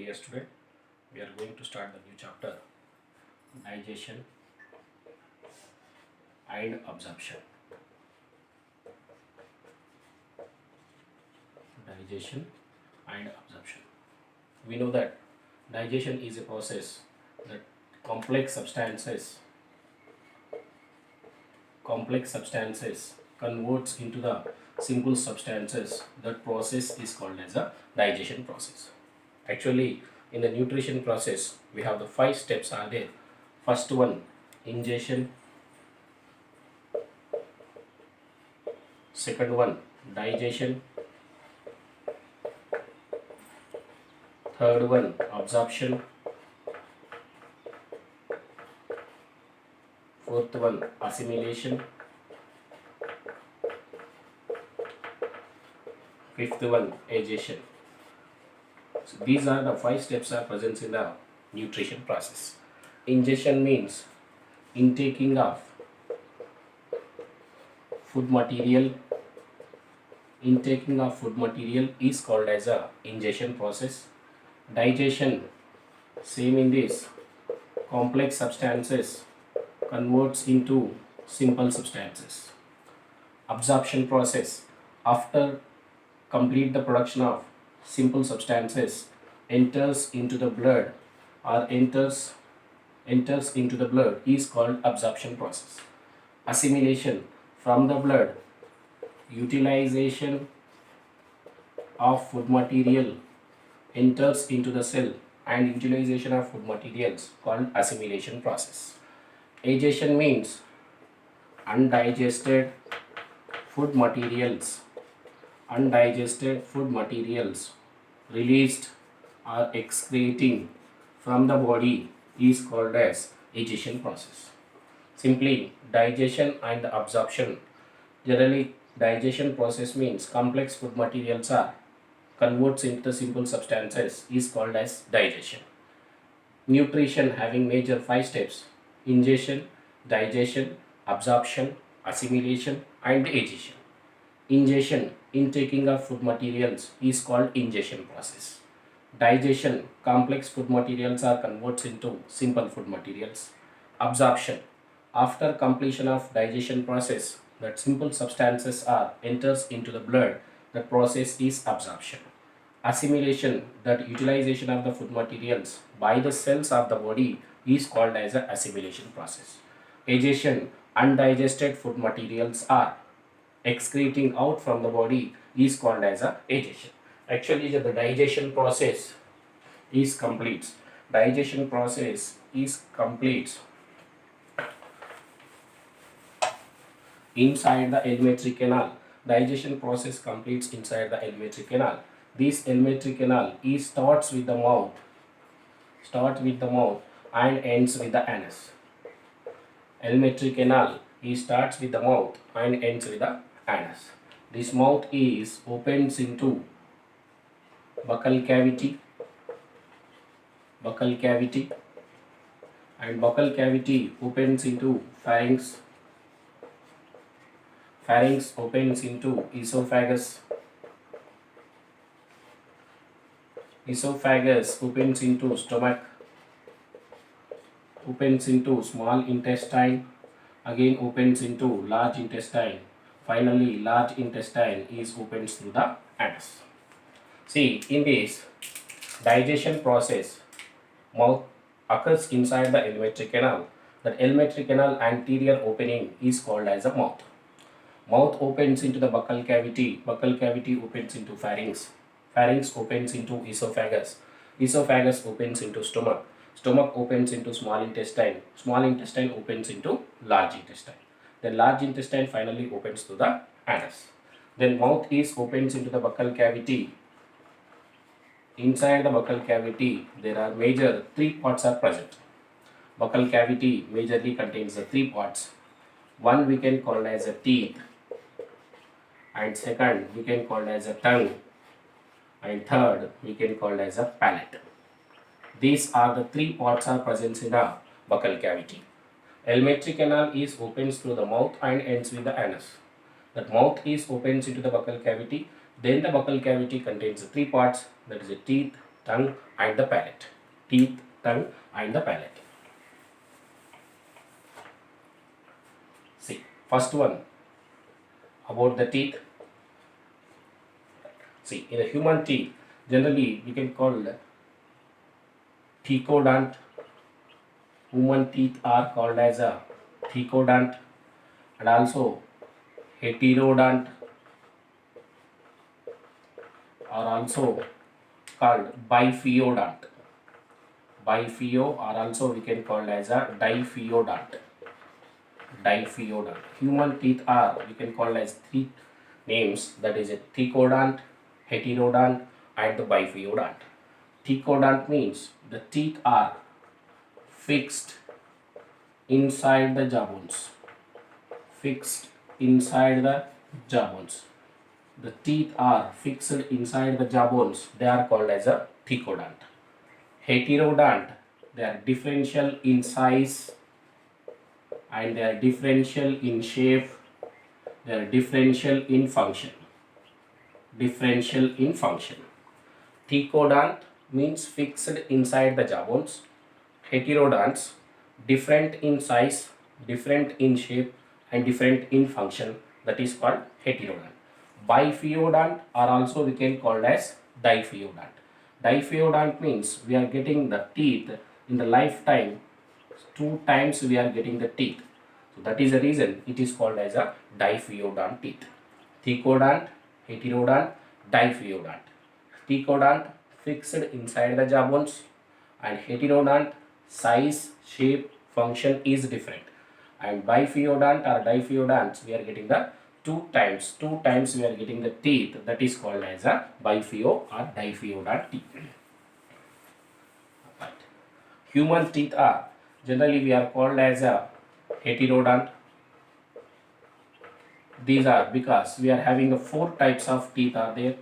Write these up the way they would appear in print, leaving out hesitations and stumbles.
Dear student, we are going to start the new chapter, digestion and absorption. Digestion and absorption. We know that digestion is a process that complex substances converts into the simple substances. That process is called as a digestion process. Actually, in the nutrition process, we have the 5 steps are there. First one, ingestion. Second one, digestion. Third one, absorption. Fourth one, assimilation. Fifth one, agitation. So these are the 5 steps are present in the nutrition process. Ingestion means intaking of food material. Intaking of food material is called as a ingestion process. Digestion, same in this, complex substances converts into simple substances. Absorption process, after complete the production of simple substances, enters into the blood or enters into the blood is called absorption process. Assimilation, from the blood, utilization of food material enters into the cell and utilization of food materials called assimilation process. Agitation means undigested food materials released or excreting from the body is called as agitation process. Simply, digestion and absorption. Generally, digestion process means complex food materials are converts into simple substances is called as digestion. Nutrition having major 5 steps: ingestion, digestion, absorption, assimilation and agitation. Ingestion, intaking of food materials is called ingestion process. Digestion, complex food materials are converted into simple food materials. Absorption, after completion of digestion process, that simple substances are enters into the blood, the process is absorption. Assimilation, that utilization of the food materials by the cells of the body is called as a assimilation process. Agitation, undigested food materials are excreting out from the body is called as a agitation. Actually, the digestion process is complete. Digestion process is complete inside the alimentary canal. Digestion process completes inside the alimentary canal. This alimentary canal is starts with the mouth and ends with the anus. Alimentary canal starts with the mouth and ends with the anus. This mouth is opens into buccal cavity, and buccal cavity opens into pharynx. Pharynx opens into esophagus. Esophagus opens into stomach, opens into small intestine, again opens into large intestine. Finally, large intestine is opens through the anus. See, in this digestion process, mouth occurs inside the alimentary canal. The alimentary canal anterior opening is called as a mouth. Mouth opens into the buccal cavity. Buccal cavity opens into pharynx. Pharynx opens into esophagus. Esophagus opens into stomach. Stomach opens into small intestine. Small intestine opens into large intestine. Then large intestine finally opens to the anus. Then mouth is opens into the buccal cavity. Inside the buccal cavity, there are major 3 parts are present. Buccal cavity majorly contains the 3 parts. One we can call as a teeth, and second we can call as a tongue, and third we can call as a palate. These are the 3 parts are present in the buccal cavity. Alimentary canal is opens through the mouth and ends with the anus. That mouth is opens into the buccal cavity. Then the buccal cavity contains the 3 parts, that is the teeth, tongue and the palate. Teeth, tongue and the palate. See, first one about the teeth. See, in the human teeth, generally we can call thecodont. Human teeth are called as a thecodont and also heterodont are also called biphyodont. Biphyio or also we can call as a diphyodont. Diphyodont. Human teeth are we can call as three names, that is a thecodont, heterodont and the biphyodont. Thecodont means the teeth are fixed inside the jaw bones. Fixed inside the jaw bones. The teeth are fixed inside the jaw bones. They are called as a thecodont. Heterodont, they are differential in size and they are differential in shape. They are differential in function. Differential in function. Thecodont means fixed inside the jaw bones. Heterodonts, different in size, different in shape and different in function, that is called heterodont. Biphyodont are also we can call as diphyodont. Diphyodont means we are getting the teeth in the lifetime, 2 times we are getting the teeth. So that is the reason it is called as a diphyodont teeth. Thecodont, heterodont, diphyodont. Thecodont fixed inside the jaw bones and heterodont size, shape, function is different. And biphyodont or diphyodonts we are getting the 2 times we are getting the teeth, that is called as a biphyio or diphyodont teeth. Right. Human teeth are generally we are called as a heterodont. These are because we are having the 4 types of teeth are there.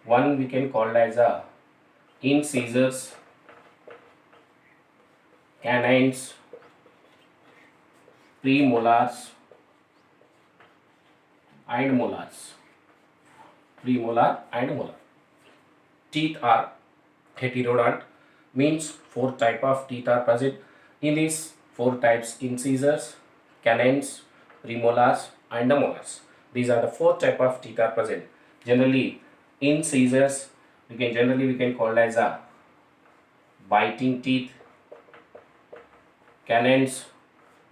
One we can call as a incisors, canines, premolars and molars. Premolar and molar. Teeth are heterodont, means 4 type of teeth are present. In these 4 types, incisors, canines, premolars and the molars. These are the 4 type of teeth are present. Generally, incisors we can call as a biting teeth. Canines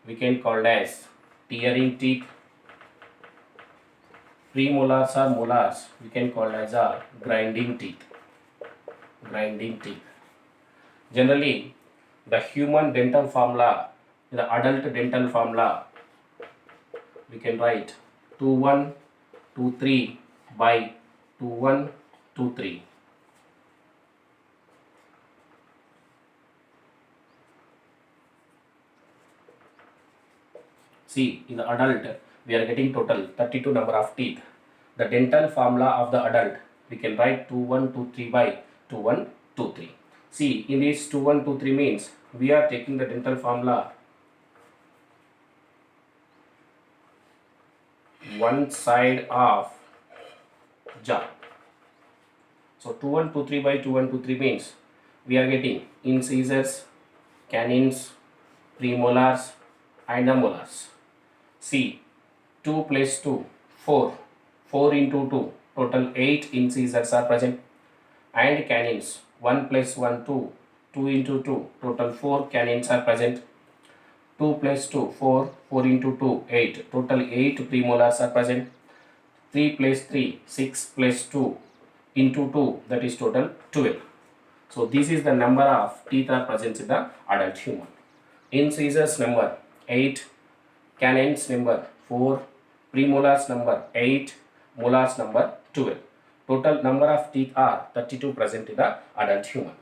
we can call as tearing teeth. Premolars or molars we can call as a grinding teeth. Grinding teeth. Generally, the human dental formula, the adult dental formula, we can write 2123 by 2123. See, in the adult, we are getting total 32 number of teeth. The dental formula of the adult, we can write 2123 by 2123. See, in this 2123 means we are taking the dental formula one side of jaw. So 2123 by 2123 means we are getting incisors, canines, premolars and the molars. See, 2 plus 2, 4. 4 into 2, total 8 incisors are present. And canines, 1 plus 1, 2. 2 into 2, total 4 canines are present. 2 plus 2, 4. 4 into 2, 8. Total 8 premolars are present. 3 plus 3, 6 plus 2 into 2, that is total 12. So this is the number of teeth are present in the adult human. Incisors number 8. Canines number 4, premolars number 8, molars number 12. Total number of teeth are 32 present in the adult human.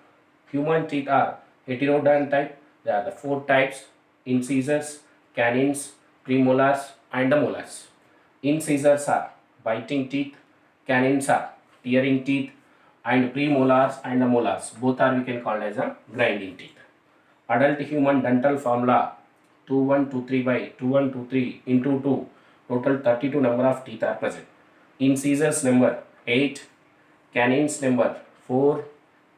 Human teeth are heterodont type. There are the 4 types: incisors, canines, premolars and the molars. Incisors are biting teeth, canines are tearing teeth and premolars and the molars both are we can call as a grinding teeth. Adult human dental formula 2123 by 2123 into 2, total 32 number of teeth are present. Incisors number 8, canines number 4,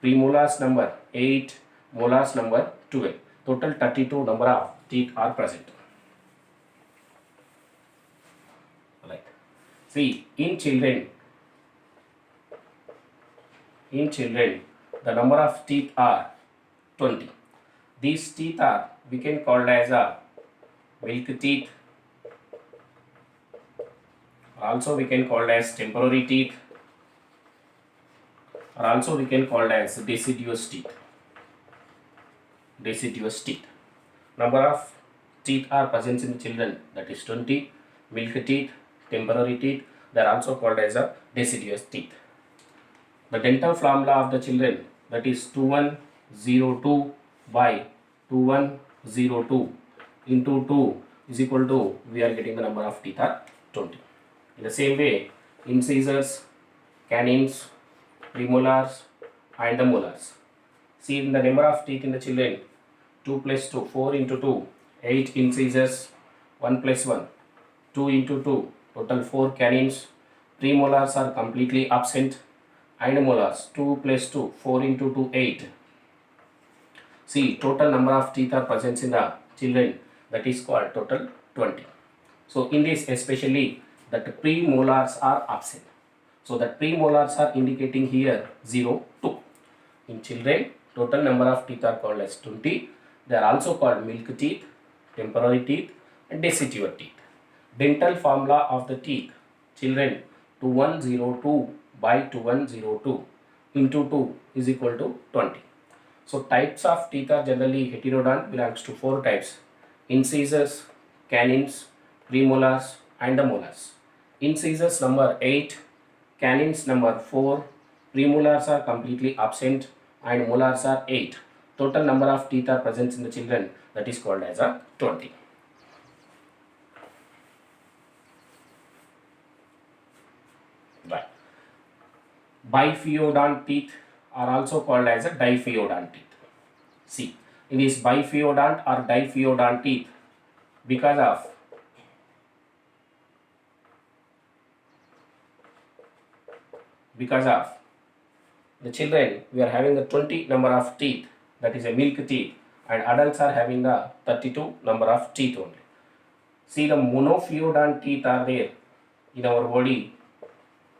premolars number 8, molars number 12. Total 32 number of teeth are present. Right. See, in children, the number of teeth are 20. These teeth are we can call as a milk teeth, also we can call as temporary teeth, or also we can call as deciduous teeth. Number of teeth are present in children, that is 20. Milk teeth, temporary teeth, they are also called as a deciduous teeth. The dental formula of the children, that is 2102 by 2102 into 2 is equal to, we are getting the number of teeth are 20. In the same way, incisors, canines, premolars and the molars. See, in the number of teeth in the children, 2 plus 2, 4 into 2, 8 incisors, 1 plus 1, 2 into 2, total 4 canines. Premolars are completely absent, and molars 2 plus 2, 4 into 2, 8. See, total number of teeth are present in the children, that is called total 20. So in this especially that premolars are absent. So that premolars are indicating here 0, 2. In children, total number of teeth are called as 20. They are also called milk teeth, temporary teeth and deciduous teeth. Dental formula of the teeth, children, 2102 by 2102 into 2 is equal to 20. So types of teeth are generally heterodont, belongs to 4 types: incisors, canines, premolars and the molars. Incisors number 8, canines number 4, premolars are completely absent and molars are 8. Total number of teeth are present in the children, that is called as a 20. Right. Biphyodont teeth are also called as a diphyodont teeth. See, it is biphyodont or diphyodont teeth because of the children, we are having the 20 number of teeth, that is a milk teeth, and adults are having the 32 number of teeth only. See, the monophyodont teeth are there in our body.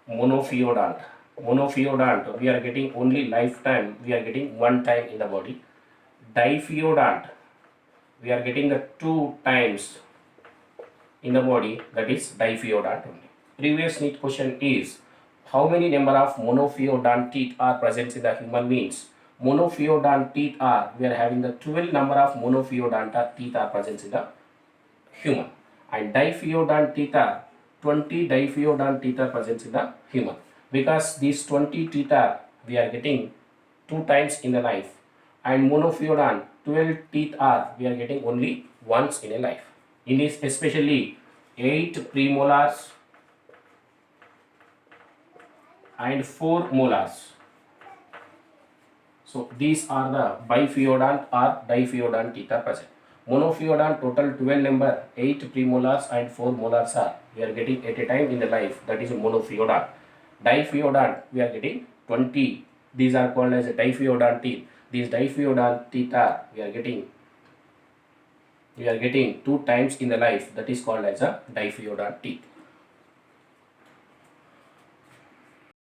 Monophyodont, we are getting only lifetime, we are getting one time in the body. Diphyodont, we are getting the 2 times in the body, that is diphyodont only. Previous NEET question is, how many number of monophyodont teeth are present in the human beings? Monophyodont teeth are, we are having the 12 number of monophyodont teeth are present in the human, and diphyodont teeth are 20 diphyodont teeth are present in the human. Because these 20 teeth are, we are getting 2 times in the life, and monophyodont 12 teeth are, we are getting only once in a life. In this especially 8 premolars and 4 molars. So these are the biphyodont or diphyodont teeth are present. Monophyodont total 12 number, 8 premolars and 4 molars are, we are getting at a time in the life, that is monophyodont. Diphyodont, we are getting 20. These are called as diphyodont teeth. These diphyodont teeth are, we are getting 2 times in the life, that is called as a diphyodont teeth.